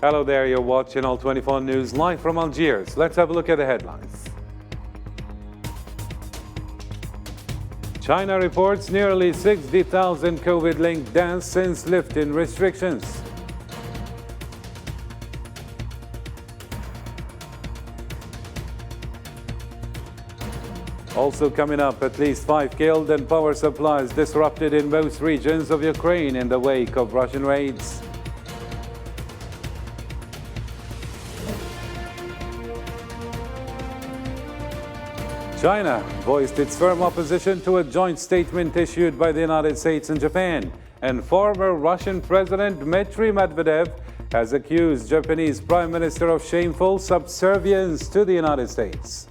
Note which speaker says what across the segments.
Speaker 1: Hello there, you're watching All 24 News live from Algiers. Let's have a look at the headlines. China reports nearly 60,000 COVID-linked deaths since lifting restrictions. Also coming up, at least 5 killed and power supplies disrupted in most regions of Ukraine in the wake of Russian raids. China voiced its firm opposition to a joint statement issued by the United States and Japan. And former Russian President Dmitry Medvedev has accused Japanese Prime Minister of shameful subservience to the United States.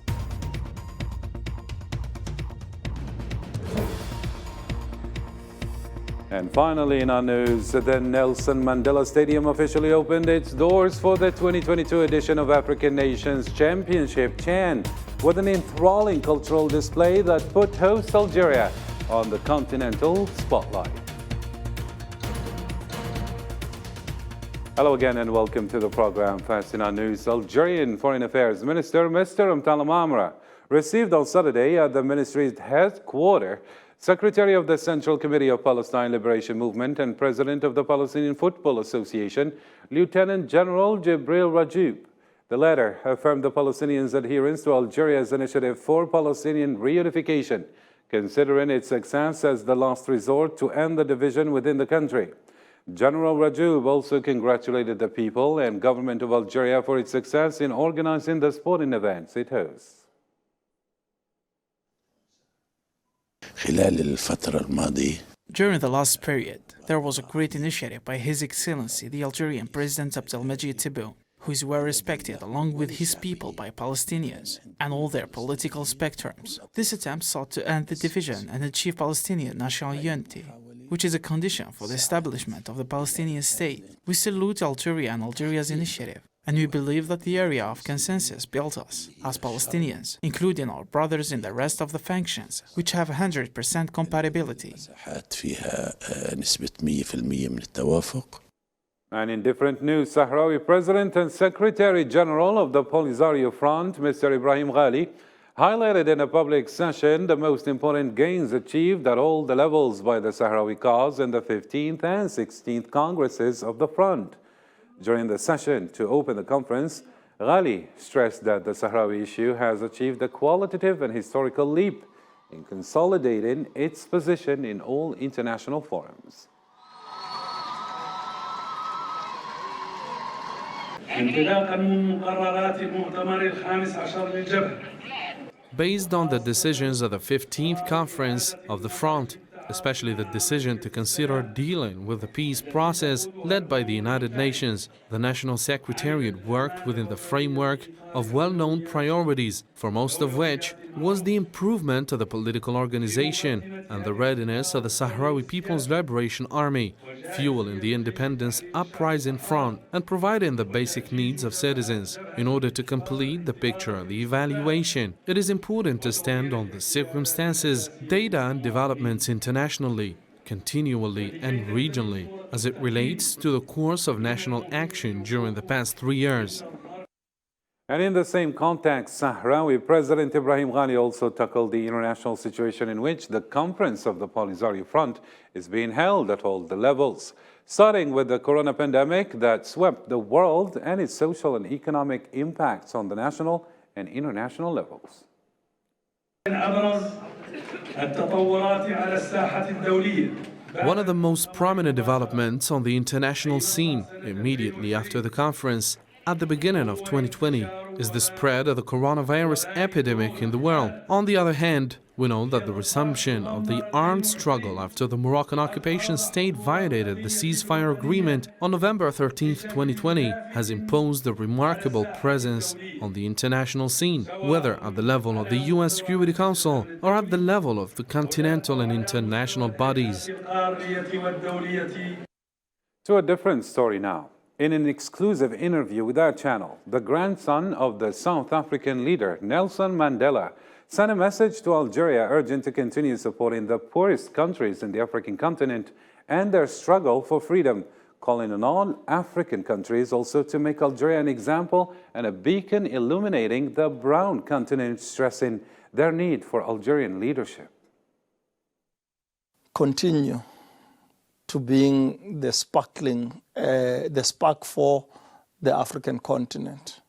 Speaker 1: And finally in our news, the Nelson Mandela Stadium officially opened its doors for the 2022 edition of African Nations Championship CHAN, with an enthralling cultural display that put host Algeria on the continental spotlight. Hello again and welcome to the program. First in our news, Algerian Foreign Affairs Minister Mr. Mtala Mamra received on Saturday at the ministry's headquarters Secretary of the Central Committee of Palestine Liberation Movement and President of the Palestinian Football Association, Lieutenant General Jibril Rajoub. The latter affirmed the Palestinians' adherence to Algeria's initiative for Palestinian reunification, considering its success as the last resort to end the division within the country. General Rajoub also congratulated the people and government of Algeria for its success in organizing the sporting events it hosts.
Speaker 2: During the last period, there was a great initiative by His Excellency the Algerian President Abdelmajid Tebboune, who is well respected along with his people by Palestinians and all their political spectrums. This attempt sought to end the division and achieve Palestinian national unity, which is a condition for the establishment of the Palestinian state. We salute Algeria and Algeria's initiative, and we believe that the area of consensus built us, as Palestinians, including our brothers in the rest of the factions, which have 100% compatibility.
Speaker 1: And in different news, Sahrawi President and Secretary General of the Polisario Front, Mr. Ibrahim Ghali, highlighted in a public session the most important gains achieved at all the levels by the Sahrawi cause in the 15th and 16th Congresses of the Front. During the session to open the conference, Ghali stressed that the Sahrawi issue has achieved a qualitative and historical leap in consolidating its position in all international forums.
Speaker 3: Based on the decisions of the 15th Conference of the Front, especially the decision to consider dealing with the peace process led by the United Nations, the National Secretariat worked within the framework of well-known priorities, foremost of which was the improvement of the political organization and the readiness of the Sahrawi People's Liberation Army, fueling the independence uprising front and providing the basic needs of citizens. In order to complete the picture of the evaluation, it is important to stand on the circumstances, data and developments internationally, continually and regionally, as it relates to the course of national action during the past 3 years.
Speaker 1: And in the same context, Sahrawi President Ibrahim Ghali also tackled the international situation in which the conference of the Polisario Front is being held at all the levels, starting with the corona pandemic that swept the world and its social and economic impacts on the national and international levels.
Speaker 3: One of the most prominent developments on the international scene immediately after the conference at the beginning of 2020 is the spread of the coronavirus epidemic in the world. On the other hand, we know that the resumption of the armed struggle after the Moroccan occupation state violated the ceasefire agreement on November 13, 2020, has imposed a remarkable presence on the international scene, whether at the level of the UN Security Council or at the level of the continental and international bodies.
Speaker 1: To a different story now. In an exclusive interview with our channel, the grandson of the South African leader Nelson Mandela sent a message to Algeria urging to continue supporting the poorest countries in the African continent and their struggle for freedom, calling on all African countries also to make Algeria an example and a beacon illuminating the brown continent, stressing their need for Algerian leadership.
Speaker 4: Continue to being the spark for the African continent.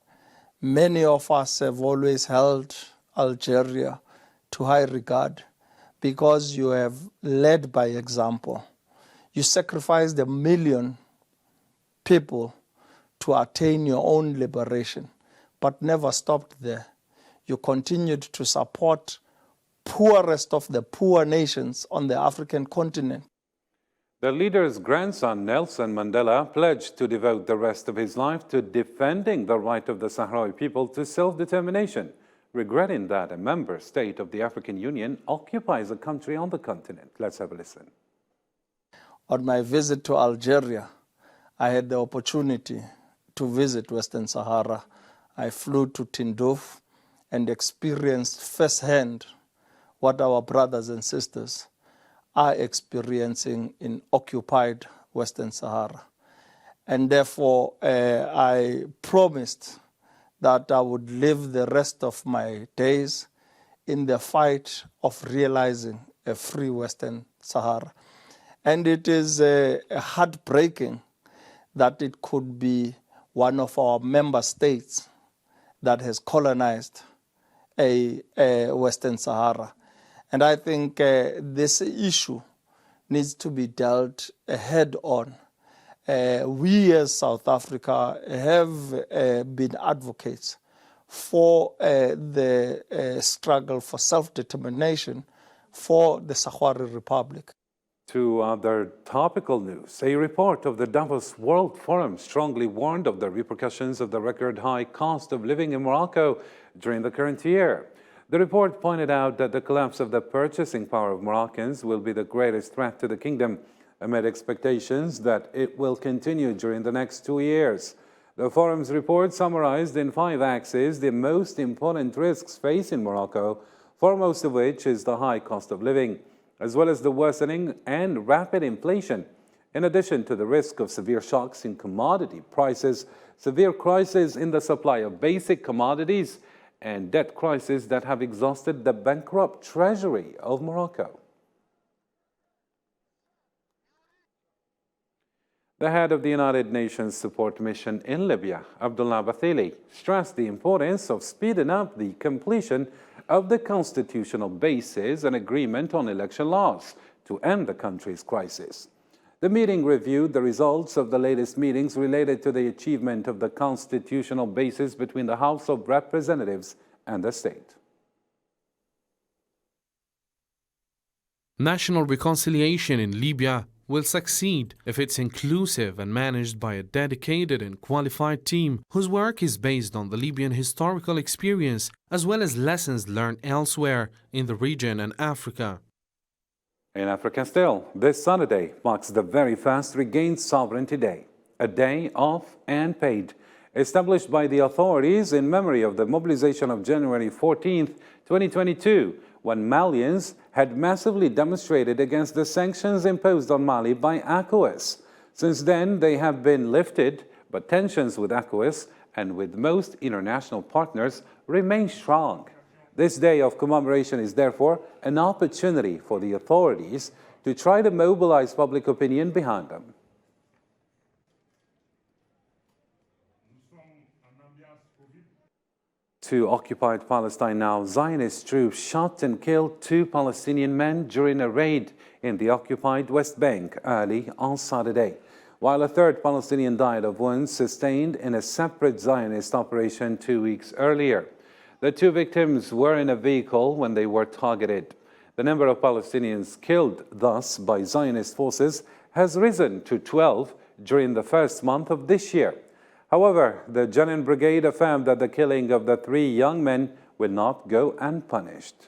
Speaker 4: Many of us have always held Algeria to high regard because you have led by example. You sacrificed 1 million people to attain your own liberation, but never stopped there. You continued to support poorest of the poor nations on the African continent.
Speaker 1: The leader's grandson, Nelson Mandela, pledged to devote the rest of his life to defending the right of the Sahrawi people to self-determination, regretting that a member state of the African Union occupies a country on the continent. Let's have a listen.
Speaker 4: On my visit to Algeria, I had the opportunity to visit Western Sahara. I flew to Tindouf and experienced firsthand what our brothers and sisters are experiencing in occupied Western Sahara. And therefore, I promised that I would live the rest of my days in the fight of realizing a free Western Sahara. And it is heartbreaking that it could be one of our member states that has colonized a Western Sahara. And I think this issue needs to be dealt head on. We as South Africa have been advocates for the struggle for self-determination for the Sahrawi Republic.
Speaker 1: To other topical news, a report of the Davos World Forum strongly warned of the repercussions of the record high cost of living in Morocco during the current year. The report pointed out that the collapse of the purchasing power of Moroccans will be the greatest threat to the kingdom, amid expectations that it will continue during the next 2 years. The forum's report summarized in 5 axes the most important risks facing Morocco, foremost of which is the high cost of living, as well as the worsening and rapid inflation, in addition to the risk of severe shocks in commodity prices, severe crises in the supply of basic commodities, and debt crises that have exhausted the bankrupt treasury of Morocco. The head of the United Nations Support Mission in Libya, Abdullah Bathili, stressed the importance of speeding up the completion of the constitutional basis and agreement on election laws to end the country's crisis. The meeting reviewed the results of the latest meetings related to the achievement of the constitutional basis between the House of Representatives and the state.
Speaker 3: National reconciliation in Libya will succeed if it's inclusive and managed by a dedicated and qualified team whose work is based on the Libyan historical experience as well as lessons learned elsewhere in the region and Africa.
Speaker 1: In Africa still, this Saturday marks the very first Regained Sovereignty Day, a day off and paid, established by the authorities in memory of the mobilization of January 14, 2022, when Malians had massively demonstrated against the sanctions imposed on Mali by ECOWAS. Since then, they have been lifted, but tensions with ECOWAS and with most international partners remain strong. This day of commemoration is therefore an opportunity for the authorities to try to mobilize public opinion behind them. To occupied Palestine now, Zionist troops shot and killed 2 Palestinian men during a raid in the occupied West Bank early on Saturday, while a 3rd Palestinian died of wounds sustained in a separate Zionist operation 2 weeks earlier. The 2 victims were in a vehicle when they were targeted. The number of Palestinians killed thus by Zionist forces has risen to 12 during the first month of this year. However, the Jenin Brigade affirmed that the killing of the 3 young men will not go unpunished.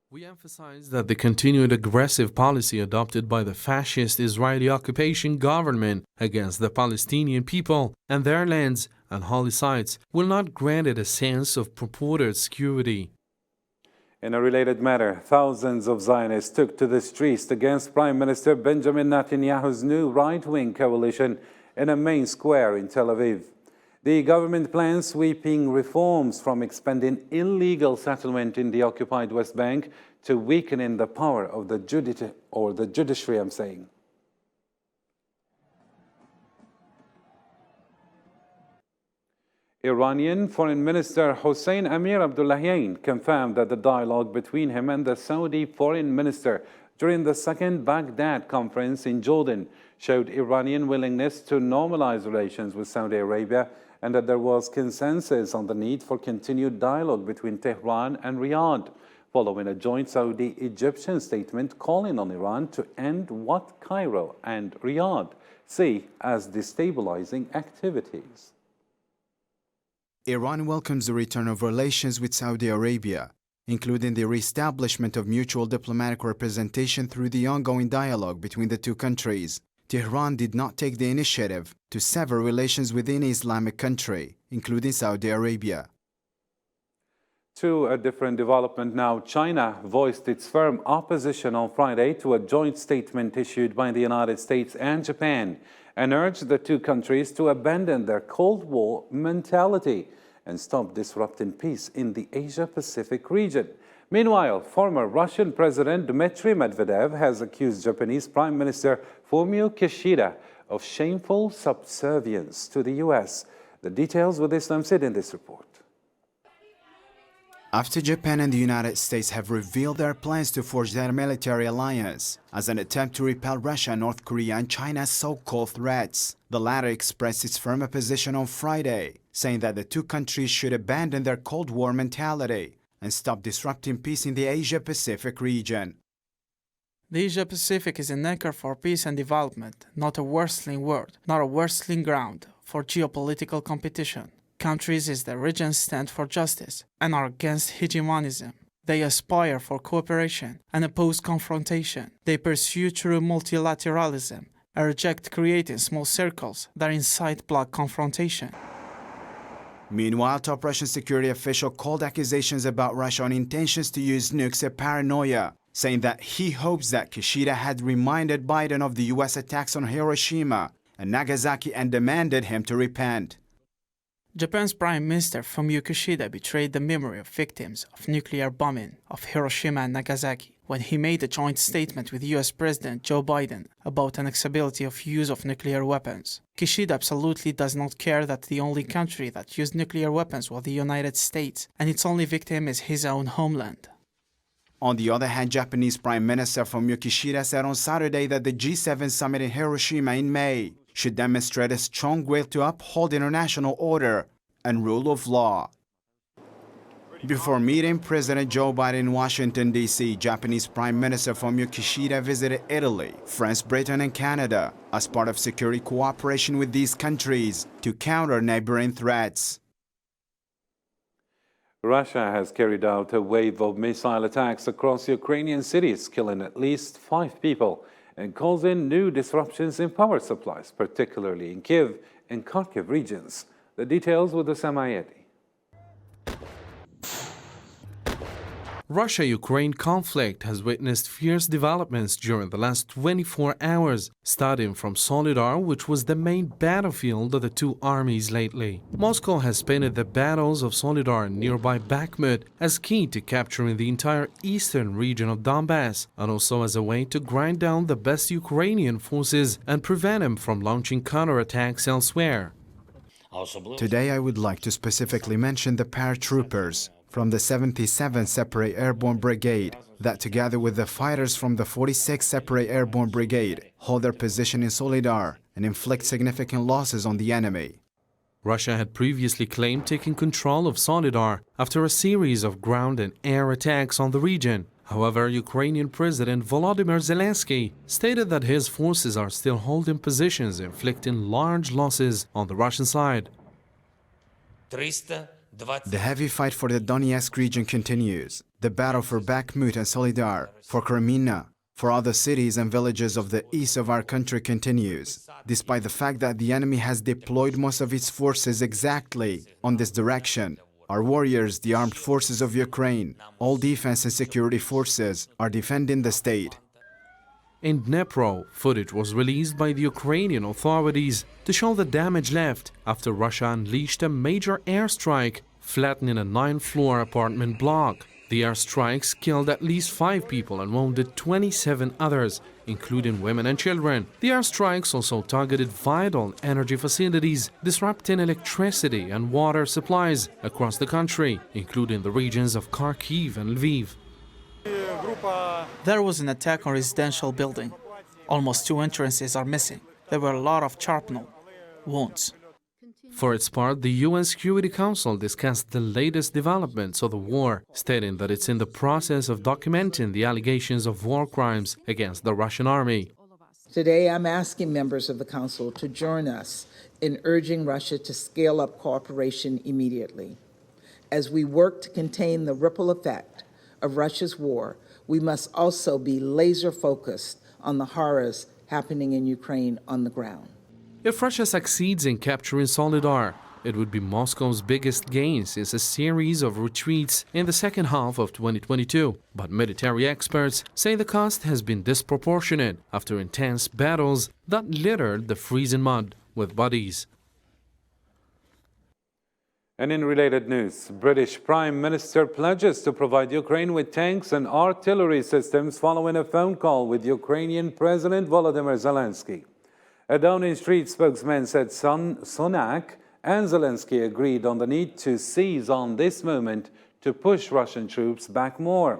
Speaker 3: We emphasize that the continued aggressive policy adopted by the fascist Israeli occupation government against the Palestinian people and their lands and holy sites will not grant it a sense of purported security.
Speaker 1: In a related matter, thousands of Zionists took to the streets against Prime Minister Benjamin Netanyahu's new right-wing coalition in a main square in Tel Aviv. The government plans sweeping reforms, from expanding illegal settlement in the occupied West Bank to weakening the power of the judiciary. Iranian Foreign Minister Hossein Amir Abdullahian confirmed that the dialogue between him and the Saudi Foreign Minister during the second Baghdad conference in Jordan showed Iranian willingness to normalize relations with Saudi Arabia, and that there was consensus on the need for continued dialogue between Tehran and Riyadh, following a joint Saudi-Egyptian statement calling on Iran to end what Cairo and Riyadh see as destabilizing activities.
Speaker 5: Iran welcomes the return of relations with Saudi Arabia, including the re-establishment of mutual diplomatic representation through the ongoing dialogue between the two countries. Tehran did not take the initiative to sever relations with any Islamic country, including Saudi Arabia.
Speaker 1: To a different development now, China voiced its firm opposition on Friday to a joint statement issued by the United States and Japan, and urged the two countries to abandon their Cold War mentality and stop disrupting peace in the Asia-Pacific region. Meanwhile, former Russian President Dmitry Medvedev has accused Japanese Prime Minister Fumio Kishida of shameful subservience to the U.S. The details with Islam Sid in this report.
Speaker 5: After Japan and the United States have revealed their plans to forge their military alliance as an attempt to repel Russia, North Korea, and China's so-called threats, the latter expressed its firm opposition on Friday, saying that the two countries should abandon their Cold War mentality and stop disrupting peace in the Asia-Pacific region.
Speaker 2: The Asia-Pacific is an anchor for peace and development, not a worsening world, not a worsening ground for geopolitical competition. Countries in the region stand for justice and are against hegemonism. They aspire for cooperation and oppose confrontation. They pursue true multilateralism and reject creating small circles that incite bloc confrontation.
Speaker 5: Meanwhile, top Russian security official called accusations about Russia on intentions to use nukes a paranoia, saying that he hopes that Kishida had reminded Biden of the U.S. attacks on Hiroshima and Nagasaki and demanded him to repent.
Speaker 2: Japan's Prime Minister Fumio Kishida betrayed the memory of victims of nuclear bombing of Hiroshima and Nagasaki when he made a joint statement with US President Joe Biden about unacceptability of use of nuclear weapons. Kishida absolutely does not care that the only country that used nuclear weapons was the United States, and its only victim is his own homeland.
Speaker 5: On the other hand, Japanese Prime Minister Fumio Kishida said on Saturday that the G7 summit in Hiroshima in May should demonstrate a strong will to uphold international order and rule of law. Before meeting President Joe Biden in Washington, D.C., Japanese Prime Minister Fumio Kishida visited Italy, France, Britain, and Canada as part of security cooperation with these countries to counter neighboring threats.
Speaker 1: Russia has carried out a wave of missile attacks across Ukrainian cities, killing at least 5 people and causing new disruptions in power supplies, particularly in Kiev and Kharkiv regions. The details with Osama Ayedi.
Speaker 3: Russia-Ukraine conflict has witnessed fierce developments during the last 24 hours, starting from Solidar, which was the main battlefield of the two armies lately. Moscow has painted the battles of Solidar and nearby Bakhmut as key to capturing the entire eastern region of Donbass, and also as a way to grind down the best Ukrainian forces and prevent them from launching counterattacks elsewhere.
Speaker 5: Today I would like to specifically mention the paratroopers from the 77th Separate Airborne Brigade that, together with the fighters from the 46th Separate Airborne Brigade, hold their position in Solidar and inflict significant losses on the enemy.
Speaker 3: Russia had previously claimed taking control of Solidar after a series of ground and air attacks on the region. However, Ukrainian President Volodymyr Zelensky stated that his forces are still holding positions, inflicting large losses on the Russian side.
Speaker 5: The heavy fight for the Donetsk region continues. The battle for Bakhmut and Solidar, for Kreminna, for other cities and villages of the east of our country continues, despite the fact that the enemy has deployed most of its forces exactly on this direction. Our warriors, the armed forces of Ukraine, all defense and security forces, are defending the state.
Speaker 3: In Dnipro, footage was released by the Ukrainian authorities to show the damage left after Russia unleashed a major airstrike, flattening a 9-floor apartment block. The airstrikes killed at least 5 people and wounded 27 others, including women and children. The airstrikes also targeted vital energy facilities, disrupting electricity and water supplies across the country, including the regions of Kharkiv and Lviv.
Speaker 2: There was an attack on a residential building. Almost 2 entrances are missing. There were a lot of shrapnel wounds.
Speaker 3: For its part, the UN Security Council discussed the latest developments of the war, stating that it's in the process of documenting the allegations of war crimes against the Russian army.
Speaker 6: Today, I'm asking members of the Council to join us in urging Russia to scale up cooperation immediately. As we work to contain the ripple effect of Russia's war, we must also be laser-focused on the horrors happening in Ukraine on the ground.
Speaker 3: If Russia succeeds in capturing Solidar, it would be Moscow's biggest gain since a series of retreats in the second half of 2022. But military experts say the cost has been disproportionate after intense battles that littered the freezing mud with bodies.
Speaker 1: And in related news, British Prime Minister pledges to provide Ukraine with tanks and artillery systems following a phone call with Ukrainian President Volodymyr Zelensky. A Downing Street spokesman said Sunak and Zelensky agreed on the need to seize on this moment to push Russian troops back more.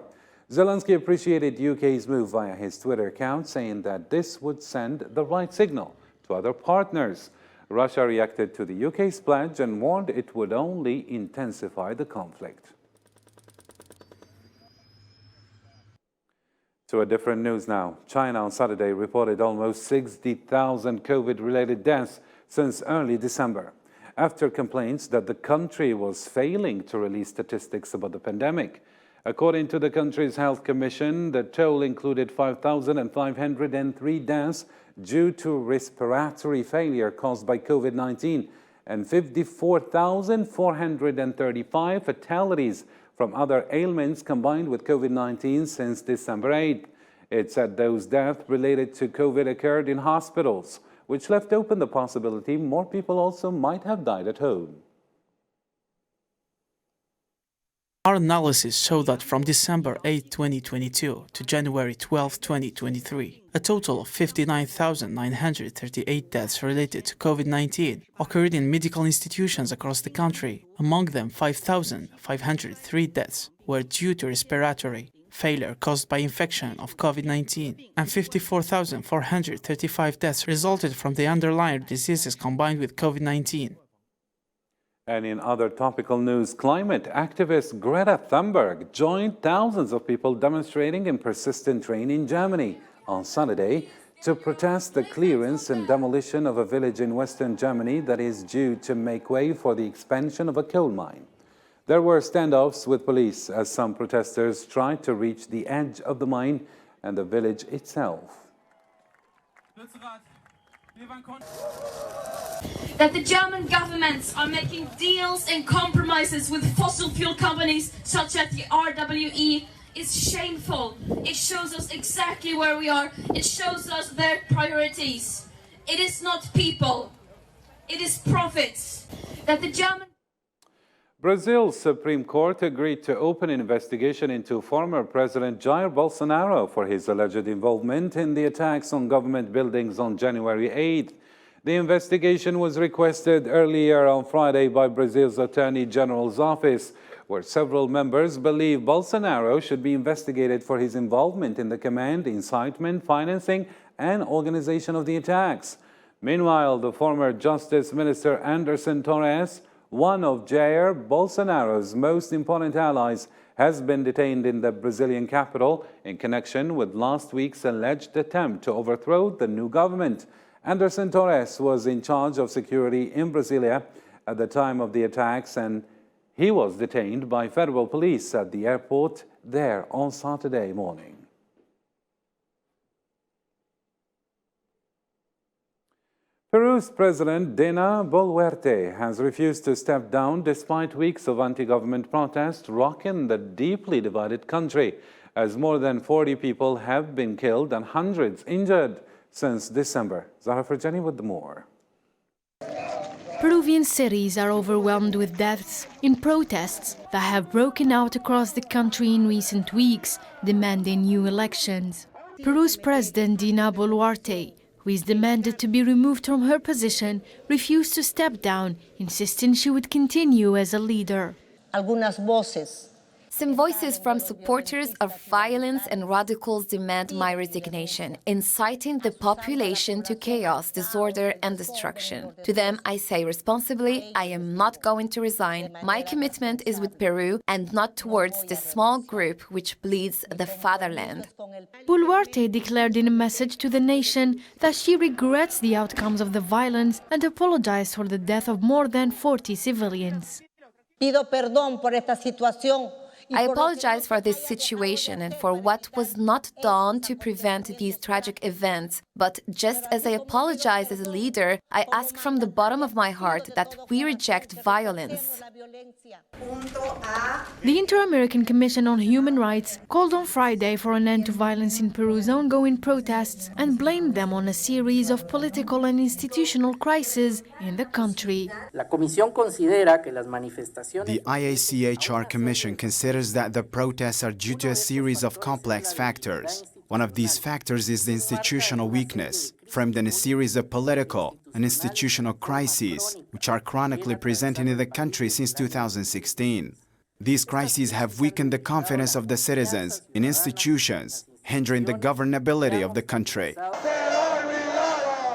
Speaker 1: Zelensky appreciated UK's move via his Twitter account, saying that this would send the right signal to other partners. Russia reacted to the UK's pledge and warned it would only intensify the conflict. To a different news now. China on Saturday reported almost 60,000 COVID-related deaths since early December, after complaints that the country was failing to release statistics about the pandemic. According to the country's health commission, the toll included 5,503 deaths due to respiratory failure caused by COVID-19 and 54,435 fatalities from other ailments combined with COVID-19 since December 8. It said those deaths related to COVID occurred in hospitals, which left open the possibility more people also might have died at home.
Speaker 2: Our analysis showed that from December 8, 2022 to January 12, 2023, a total of 59,938 deaths related to COVID-19 occurred in medical institutions across the country. Among them, 5,503 deaths were due to respiratory failure caused by infection of COVID-19, and 54,435 deaths resulted from the underlying diseases combined with COVID-19.
Speaker 1: And in other topical news, climate activist Greta Thunberg joined thousands of people demonstrating in persistent rain in Germany on Saturday to protest the clearance and demolition of a village in western Germany that is due to make way for the expansion of a coal mine. There were standoffs with police as some protesters tried to reach the edge of the mine and the village itself.
Speaker 7: That the German governments are making deals and compromises with fossil fuel companies such as the RWE is shameful. It shows us exactly where we are. It shows us their priorities. It is not people. It is profits. That the German
Speaker 1: Brazil's Supreme Court agreed to open an investigation into former President Jair Bolsonaro for his alleged involvement in the attacks on government buildings on January 8th. The investigation was requested earlier on Friday by Brazil's Attorney General's office, where several members believe Bolsonaro should be investigated for his involvement in the command, incitement, financing, and organization of the attacks. Meanwhile, the former Justice Minister Anderson Torres, one of Jair Bolsonaro's most important allies, has been detained in the Brazilian capital in connection with last week's alleged attempt to overthrow the new government. Anderson Torres was in charge of security in Brasilia at the time of the attacks, and he was detained by federal police at the airport there on Saturday morning. Peru's President Dina Boluarte has refused to step down despite weeks of anti-government protests rocking the deeply divided country, as more than 40 people have been killed and hundreds injured since December. Zahra Farjani with more.
Speaker 8: Peruvian cities are overwhelmed with deaths in protests that have broken out across the country in recent weeks, demanding new elections. Peru's President Dina Boluarte, who is demanded to be removed from her position, refused to step down, insisting she would continue as a leader.
Speaker 9: Some voices from supporters of violence and radicals demand my resignation, inciting the population to chaos, disorder, and destruction. To them, I say responsibly, I am not going to resign. My commitment is with Peru and not towards the small group which bleeds the fatherland.
Speaker 8: Boluarte declared in a message to the nation that she regrets the outcomes of the violence and apologized for the death of more than 40 civilians.
Speaker 9: Pido perdón por esta situación. I apologize for this situation and for what was not done to prevent these tragic events. But just as I apologize as a leader, I ask from the bottom of my heart that we reject violence.
Speaker 8: The Inter-American Commission on Human Rights called on Friday for an end to violence in Peru's ongoing protests and blamed them on a series of political and institutional crises in the country.
Speaker 5: The IACHR Commission considers that the protests are due to a series of complex factors. One of these factors is the institutional weakness, framed in a series of political and institutional crises, which are chronically present in the country since 2016. These crises have weakened the confidence of the citizens in institutions, hindering the governability of the country.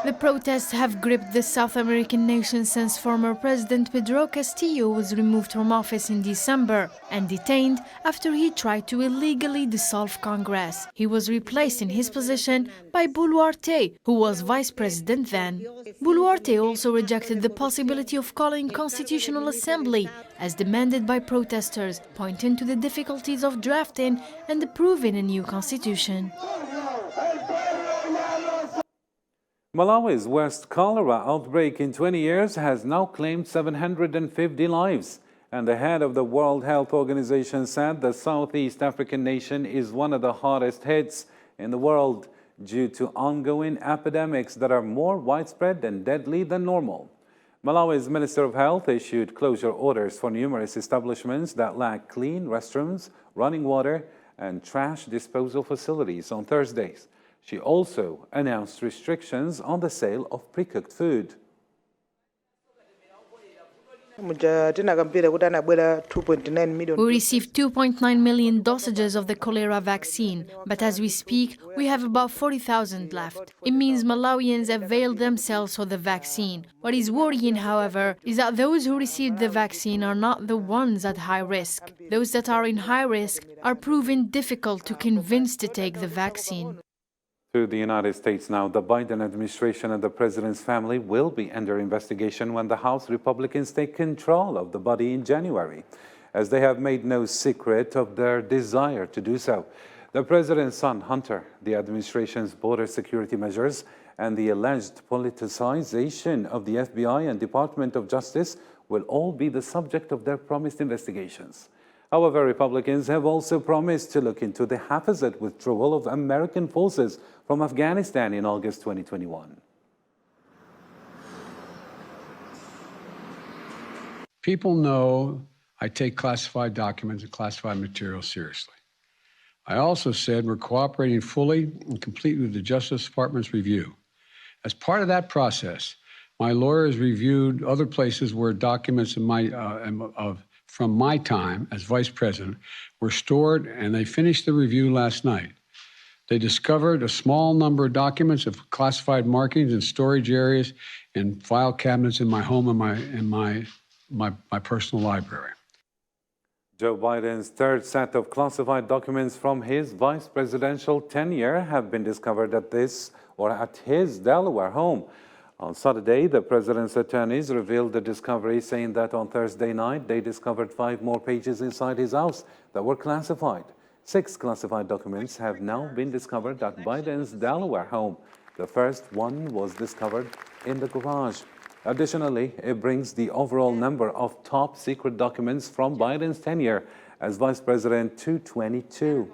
Speaker 8: The protests have gripped the South American nation since former President Pedro Castillo was removed from office in December and detained after he tried to illegally dissolve Congress. He was replaced in his position by Boluarte, who was vice president then. Boluarte also rejected the possibility of calling Constitutional Assembly, as demanded by protesters, pointing to the difficulties of drafting and approving a new constitution.
Speaker 1: Malawi's worst cholera outbreak in 20 years has now claimed 750 lives. And the head of the World Health Organization said the Southeast African nation is one of the hardest hits in the world due to ongoing epidemics that are more widespread and deadly than normal. Malawi's Minister of Health issued closure orders for numerous establishments that lack clean restrooms, running water, and trash disposal facilities on Thursdays. She also announced restrictions on the sale of pre-cooked food.
Speaker 8: We received 2.9 million dosages of the cholera vaccine, but as we speak, we have about 40,000 left. It means Malawians availed themselves of the vaccine. What is worrying, however, is that those who received the vaccine are not the ones at high risk. Those that are in high risk are proving difficult to convince to take the vaccine.
Speaker 1: To the United States now, the Biden administration and the president's family will be under investigation when the House Republicans take control of the body in January, as they have made no secret of their desire to do so. The president's son, Hunter, the administration's border security measures, and the alleged politicization of the FBI and Department of Justice will all be the subject of their promised investigations. However, Republicans have also promised to look into the haphazard withdrawal of American forces from Afghanistan in August 2021.
Speaker 10: People know I take classified documents and classified materials seriously. I also said we're cooperating fully and completely with the Justice Department's review. As part of that process, my lawyers reviewed other places where documents from my time as vice president were stored, and they finished the review last night. They discovered a small number of documents of classified markings in storage areas and file cabinets in my home and my personal library.
Speaker 1: Joe Biden's third set of classified documents from his vice presidential tenure have been discovered at his Delaware home. On Saturday, the president's attorneys revealed the discovery, saying that on Thursday night, they discovered 5 more pages inside his house that were classified. 6 classified documents have now been discovered at Biden's Delaware home. The first one was discovered in the garage. Additionally, it brings the overall number of top secret documents from Biden's tenure as vice president to 22.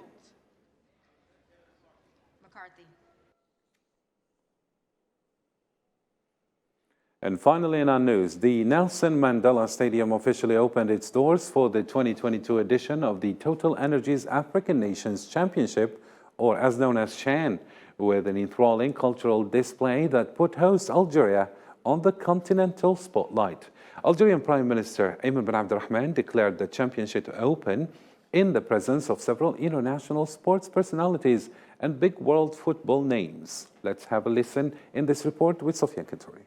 Speaker 1: And finally, in our news, the Nelson Mandela Stadium officially opened its doors for the 2022 edition of the Total Energies African Nations Championship, or as known as CHAN, with an enthralling cultural display that put host Algeria on the continental spotlight. Algerian Prime Minister Ayman bin Abdurrahman declared the championship open in the presence of several international sports personalities and big world football names. Let's have a listen in this report with Sofian Kantouri.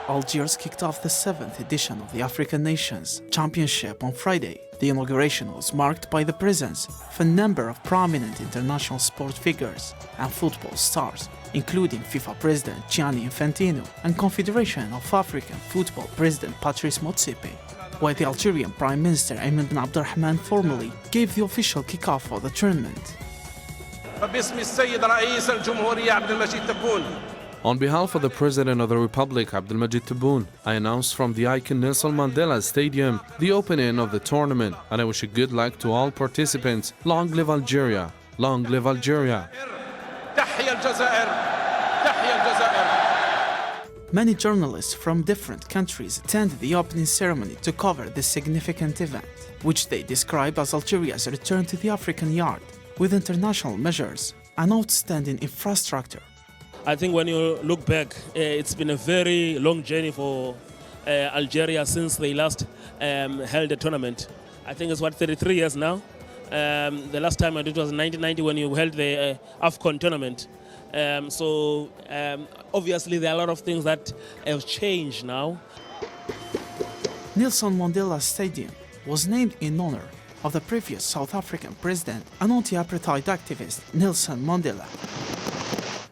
Speaker 2: Algiers kicked off the 7th edition of the African Nations Championship on Friday. The inauguration was marked by the presence of a number of prominent international sport figures and football stars, including FIFA President Gianni Infantino and Confederation of African Football President Patrice Motsepe, while the Algerian Prime Minister Ayman bin Abdurrahman formally gave the official kickoff of the tournament.
Speaker 3: On behalf of the President of the Republic, Abdelmajid Tebboune, I announce from the icon Nelson Mandela Stadium the opening of the tournament, and I wish a good luck to all participants. Long live Algeria! Long live Algeria!
Speaker 2: Many journalists from different countries attended the opening ceremony to cover this significant event, which they describe as Algeria's return to the African yard, with international measures and outstanding infrastructure.
Speaker 11: I think when you look back, it's been a very long journey for Algeria since they last held a tournament. I think it's 33 years now. The last time I did was in 1990 when you held the AFCON tournament. Obviously there are a lot of things that have changed now.
Speaker 2: Nelson Mandela Stadium was named in honor of the previous South African president and anti-apartheid activist Nelson Mandela.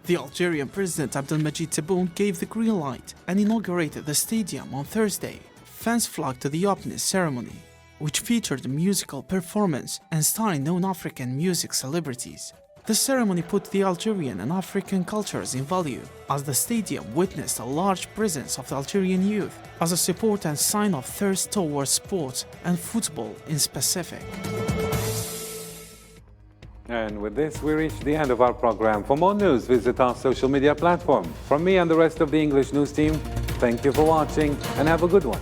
Speaker 2: The Algerian President Abdelmajid Tebboune gave the green light and inaugurated the stadium on Thursday. Fans flocked to the opening ceremony, which featured a musical performance and starring known African music celebrities. The ceremony put the Algerian and African cultures in value, as the stadium witnessed a large presence of the Algerian youth as a support and sign of thirst towards sports and football in specific.
Speaker 1: And with this, we reach the end of our program. For more news, visit our social media platform. From me and the rest of the English news team, thank you for watching and have a good one.